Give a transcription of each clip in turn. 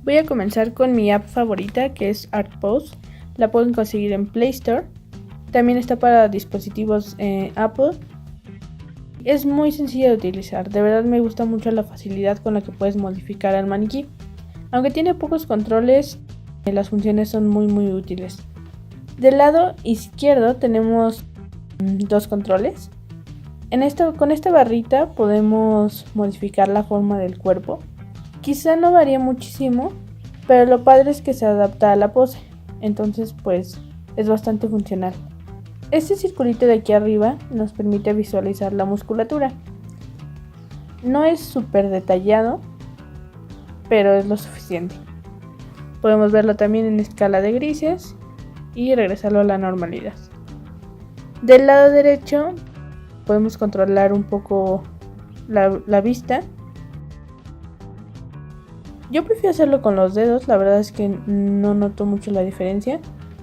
Voy a comenzar con mi app favorita, que es Artpose. La pueden conseguir en Play Store. También está para dispositivos Apple. Es muy sencilla de utilizar. De verdad me gusta mucho la facilidad con la que puedes modificar al maniquí. Aunque tiene pocos controles, las funciones son muy útiles. Del lado izquierdo tenemos dos controles. Con esta barrita podemos modificar la forma del cuerpo. Quizá no varía muchísimo, pero lo padre es que se adapta a la pose. Entonces pues es bastante funcional. Este circulito de aquí arriba nos permite visualizar la musculatura. No es súper detallado, pero es lo suficiente. Podemos verlo también en escala de grises y regresarlo a la normalidad. Del lado derecho podemos controlar un poco la vista. Yo prefiero hacerlo con los dedos, la verdad es que no noto mucho la diferencia.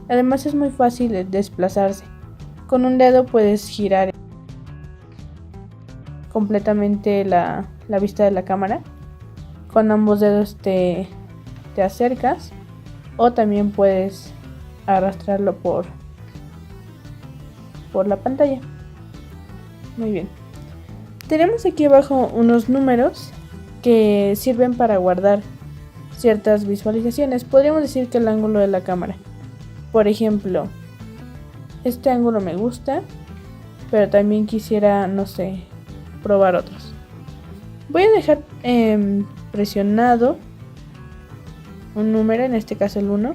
Además es muy fácil de desplazarse. Con un dedo puedes girar completamente la vista de la cámara. Con ambos dedos te acercas o también puedes arrastrarlo por la pantalla. Muy bien. Tenemos aquí abajo unos números que sirven para guardar ciertas visualizaciones. Podríamos decir que el ángulo de la cámara. Por ejemplo, este ángulo me gusta, pero también quisiera, no sé, probar otros. Voy a dejar presionado un número, en este caso el 1,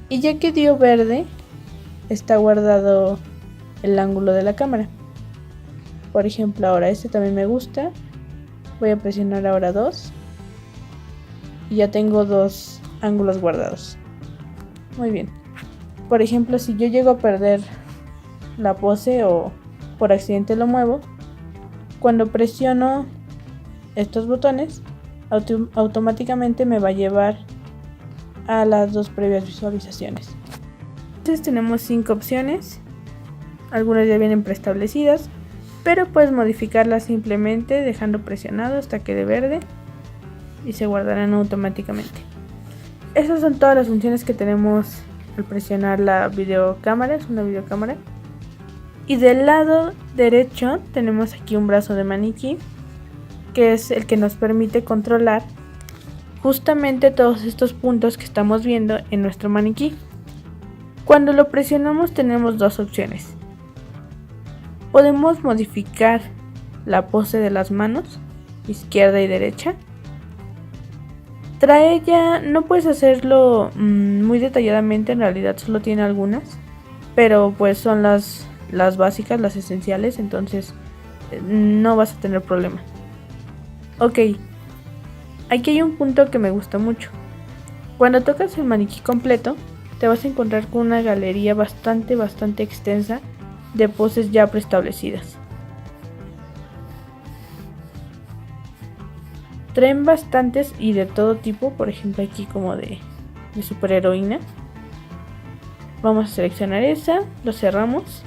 y ya que dio verde, está guardado el ángulo de la cámara. Por ejemplo, ahora este también me gusta. Voy a presionar ahora 2 y ya tengo dos ángulos guardados. Muy bien. Por ejemplo, si yo llego a perder la pose o por accidente lo muevo, cuando presiono estos botones, automáticamente me va a llevar a las dos previas visualizaciones. Entonces tenemos 5 opciones. Algunas ya vienen preestablecidas, pero puedes modificarlas simplemente dejando presionado hasta que dé verde y se guardarán automáticamente. Esas son todas las funciones que tenemos al presionar la videocámara. Es una videocámara. Y del lado derecho tenemos aquí un brazo de maniquí, que es el que nos permite controlar justamente todos estos puntos que estamos viendo en nuestro maniquí. Cuando lo presionamos tenemos dos opciones. Podemos modificar la pose de las manos, izquierda y derecha. Trae ya, no puedes hacerlo muy detalladamente, en realidad solo tiene algunas, pero pues son las básicas, las esenciales, entonces no vas a tener problema. Ok, aquí hay un punto que me gusta mucho. Cuando tocas el maniquí completo, te vas a encontrar con una galería bastante extensa de poses ya preestablecidas. Traen bastantes y de todo tipo, por ejemplo aquí como de superheroína. Vamos a seleccionar esa, lo cerramos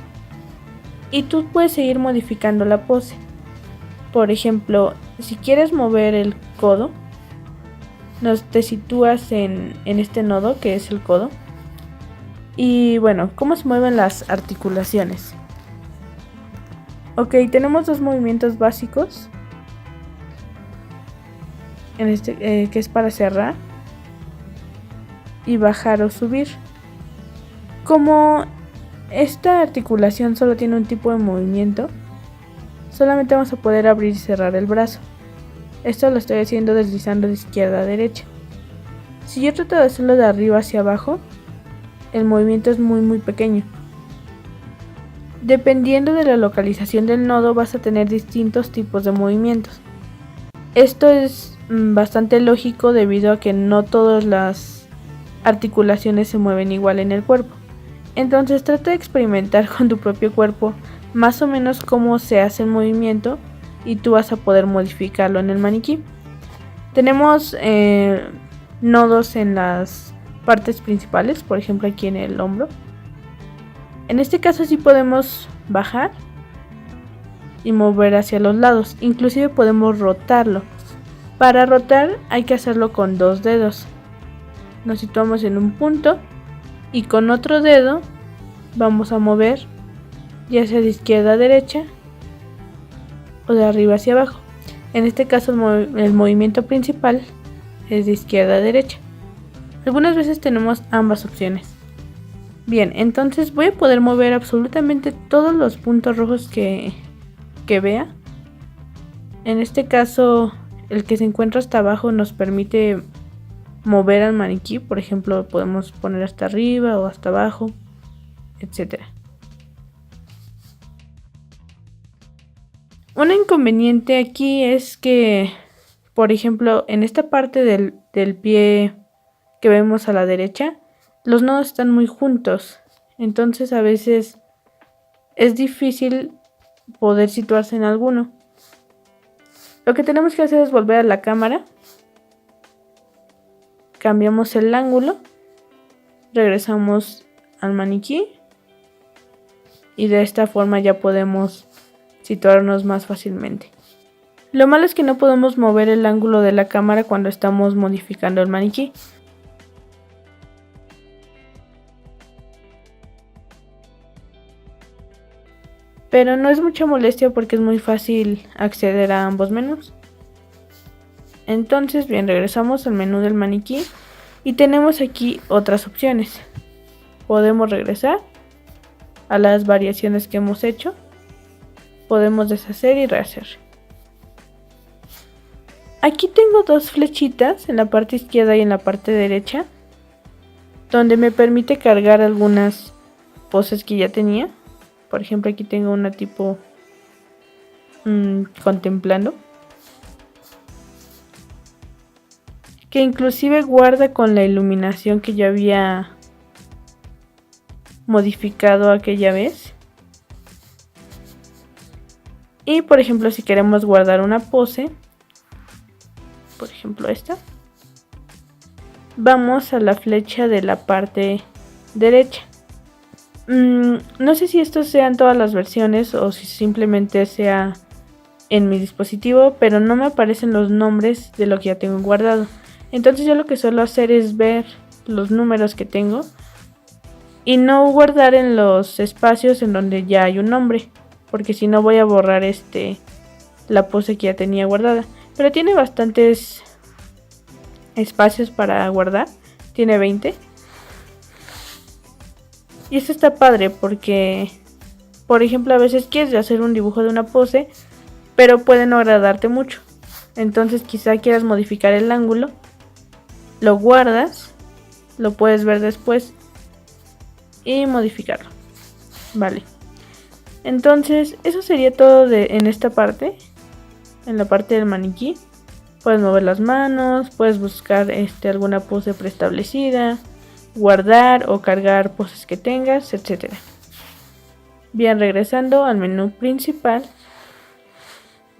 y tú puedes seguir modificando la pose. Por ejemplo, si quieres mover el codo, te sitúas en este nodo que es el codo. Y bueno, ¿cómo se mueven las articulaciones? Ok, tenemos dos movimientos básicos. En que es para cerrar y bajar o subir. Como esta articulación solo tiene un tipo de movimiento, solamente vamos a poder abrir y cerrar el brazo. Esto lo estoy haciendo deslizando de izquierda a derecha. Si yo trato de hacerlo de arriba hacia abajo, el movimiento es muy pequeño. Dependiendo de la localización del nodo vas a tener distintos tipos de movimientos. Esto es bastante lógico debido a que no todas las articulaciones se mueven igual en el cuerpo. Entonces trata de experimentar con tu propio cuerpo más o menos cómo se hace el movimiento y tú vas a poder modificarlo en el maniquí. Tenemos nodos en las partes principales, por ejemplo aquí en el hombro. En este caso sí podemos bajar y mover hacia los lados, inclusive podemos rotarlo. Para rotar hay que hacerlo con dos dedos. nos situamos en un punto y con otro dedo vamos a mover ya sea de izquierda a derecha o de arriba hacia abajo. En este caso el movimiento principal es de izquierda a derecha. Algunas veces tenemos ambas opciones. Bien, entonces voy a poder mover absolutamente todos los puntos rojos que vea. En este caso, el que se encuentra hasta abajo nos permite mover al maniquí. Por ejemplo, podemos poner hasta arriba o hasta abajo, etc. Un inconveniente aquí es que, por ejemplo, en esta parte del pie que vemos a la derecha, los nodos están muy juntos. Entonces a veces es difícil poder situarse en alguno. Lo que tenemos que hacer es volver a la cámara, cambiamos el ángulo, regresamos al maniquí y de esta forma ya podemos situarnos más fácilmente. Lo malo es que no podemos mover el ángulo de la cámara cuando estamos modificando el maniquí. Pero no es mucha molestia porque es muy fácil acceder a ambos menús. Entonces, bien, regresamos al menú del maniquí y tenemos aquí otras opciones. Podemos regresar a las variaciones que hemos hecho. Podemos deshacer y rehacer. Aquí tengo dos flechitas en la parte izquierda y en la parte derecha, donde me permite cargar algunas poses que ya tenía. Por ejemplo, aquí tengo una tipo contemplando, que inclusive guarda con la iluminación que yo había modificado aquella vez. Y por ejemplo, si queremos guardar una pose, por ejemplo esta, vamos a la flecha de la parte derecha. No sé si estos sean todas las versiones o si simplemente sea en mi dispositivo, pero no me aparecen los nombres de lo que ya tengo guardado. Entonces yo lo que suelo hacer es ver los números que tengo y no guardar en los espacios en donde ya hay un nombre, porque si no voy a borrar la pose que ya tenía guardada. Pero tiene bastantes espacios para guardar, tiene 20. Y esto está padre porque, por ejemplo, a veces quieres hacer un dibujo de una pose, pero puede no agradarte mucho. Entonces quizá quieras modificar el ángulo, lo guardas, lo puedes ver después y modificarlo. Vale. Entonces eso sería todo en esta parte, en la parte del maniquí. Puedes mover las manos, puedes buscar alguna pose preestablecida, guardar o cargar poses que tengas, etc. Bien, regresando al menú principal,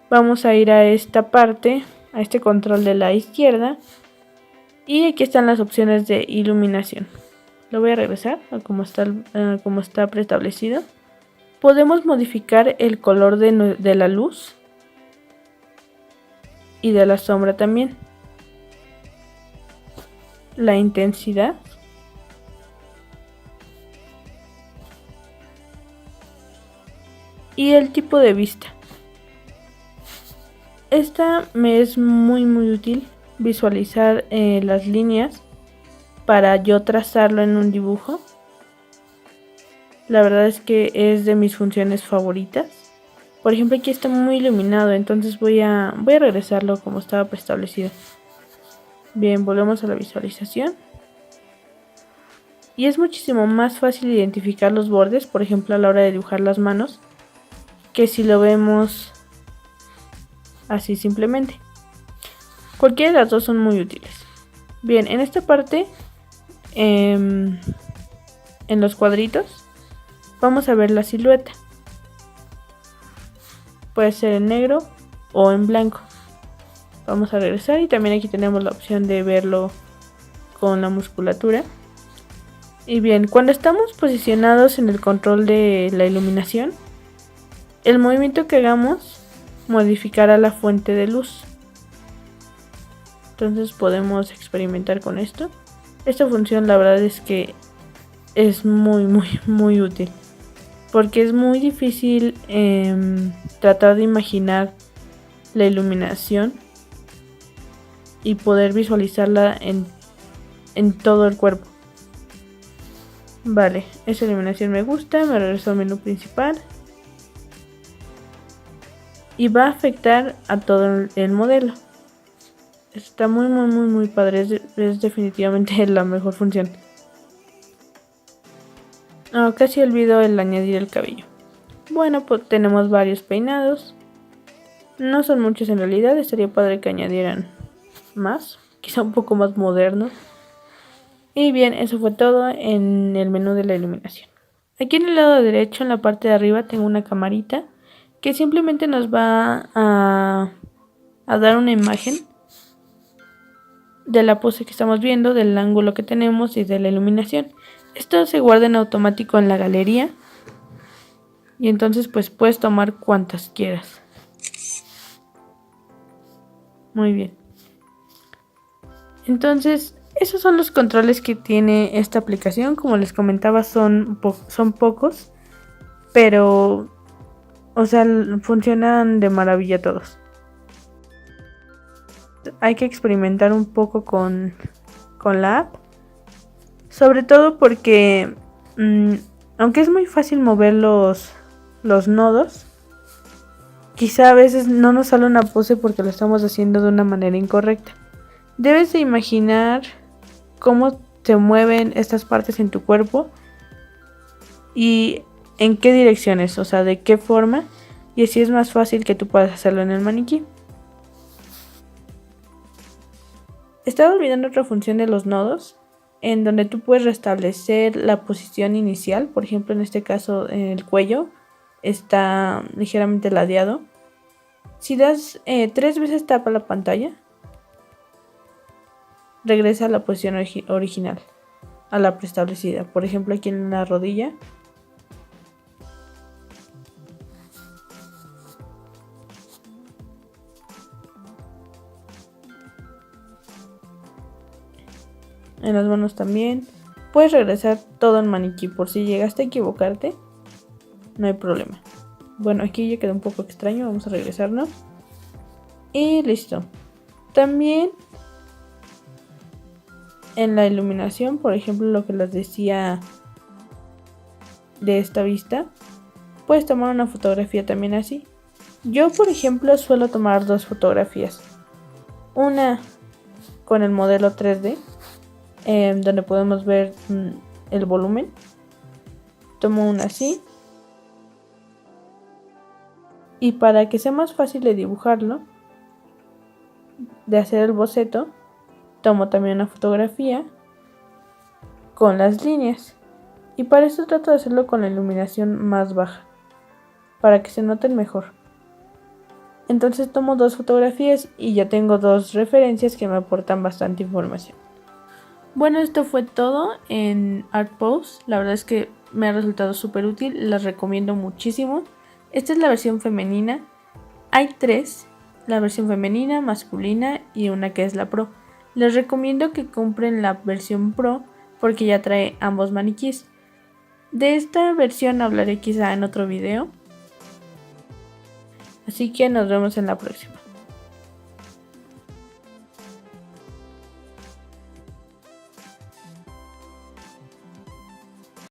vamos a ir a esta parte, a este control de la izquierda, y aquí están las opciones de iluminación. Lo voy a regresar a como está preestablecido. Podemos modificar el color de la luz y de la sombra también, la intensidad y el tipo de vista. Esta me es muy útil, visualizar las líneas para yo trazarlo en un dibujo. La verdad es que es de mis funciones favoritas. Por ejemplo, aquí está muy iluminado, entonces voy a regresarlo como estaba preestablecido. Bien, volvemos a la visualización. Y es muchísimo más fácil identificar los bordes, por ejemplo a la hora de dibujar las manos, que si lo vemos así simplemente. Cualquiera de las dos son muy útiles. Bien, en esta parte, en los cuadritos, vamos a ver la silueta. Puede ser en negro o en blanco. Vamos a regresar y también aquí tenemos la opción de verlo con la musculatura. Y bien, cuando estamos posicionados en el control de la iluminación, el movimiento que hagamos modificará la fuente de luz. Entonces podemos experimentar con esto. Esta función la verdad es que es muy útil, porque es muy difícil tratar de imaginar la iluminación y poder visualizarla en todo el cuerpo. Vale, esa iluminación me gusta, me regreso al menú principal y va a afectar a todo el modelo. Está muy padre, es definitivamente la mejor función. Casi olvido el añadir el cabello. Bueno, pues tenemos varios peinados. No son muchos en realidad, estaría padre que añadieran más, quizá un poco más moderno. Y bien, eso fue todo en el menú de la iluminación. Aquí en el lado derecho, en la parte de arriba, tengo una camarita que simplemente nos va a dar una imagen de la pose que estamos viendo, del ángulo que tenemos y de la iluminación. Esto se guarda en automático en la galería y entonces pues puedes tomar cuantas quieras. Muy bien. Entonces, esos son los controles que tiene esta aplicación. Como les comentaba, son pocos, pero, o sea, funcionan de maravilla todos. Hay que experimentar un poco con la app, sobre todo porque, aunque es muy fácil mover los nodos, quizá a veces no nos sale una pose porque lo estamos haciendo de una manera incorrecta. Debes de imaginar cómo se mueven estas partes en tu cuerpo y en qué direcciones, o sea, de qué forma, y así es más fácil que tú puedas hacerlo en el maniquí. Estaba olvidando otra función de los nodos, en donde tú puedes restablecer la posición inicial. Por ejemplo, en este caso, en el cuello está ligeramente ladeado. Si das 3 veces tap a la pantalla, regresa a la posición original, a la preestablecida. Por ejemplo, aquí en la rodilla. En las manos también. Puedes regresar todo en maniquí por si llegaste a equivocarte. No hay problema. Bueno, aquí ya quedó un poco extraño. Vamos a regresarnos. Y listo. También en la iluminación, por ejemplo, lo que les decía de esta vista, puedes tomar una fotografía también así. Yo, por ejemplo, suelo tomar 2 fotografías. Una con el modelo 3D, donde podemos ver el volumen. Tomo una así. Y para que sea más fácil de dibujarlo, de hacer el boceto, tomo también una fotografía con las líneas. Y para eso trato de hacerlo con la iluminación más baja, para que se noten mejor. Entonces tomo 2 fotografías y ya tengo 2 referencias que me aportan bastante información. Bueno, esto fue todo en ArtPose. La verdad es que me ha resultado súper útil, las recomiendo muchísimo. Esta es la versión femenina. Hay 3, la versión femenina, masculina y una que es la Pro. Les recomiendo que compren la versión Pro porque ya trae ambos maniquís. De esta versión hablaré quizá en otro video. Así que nos vemos en la próxima.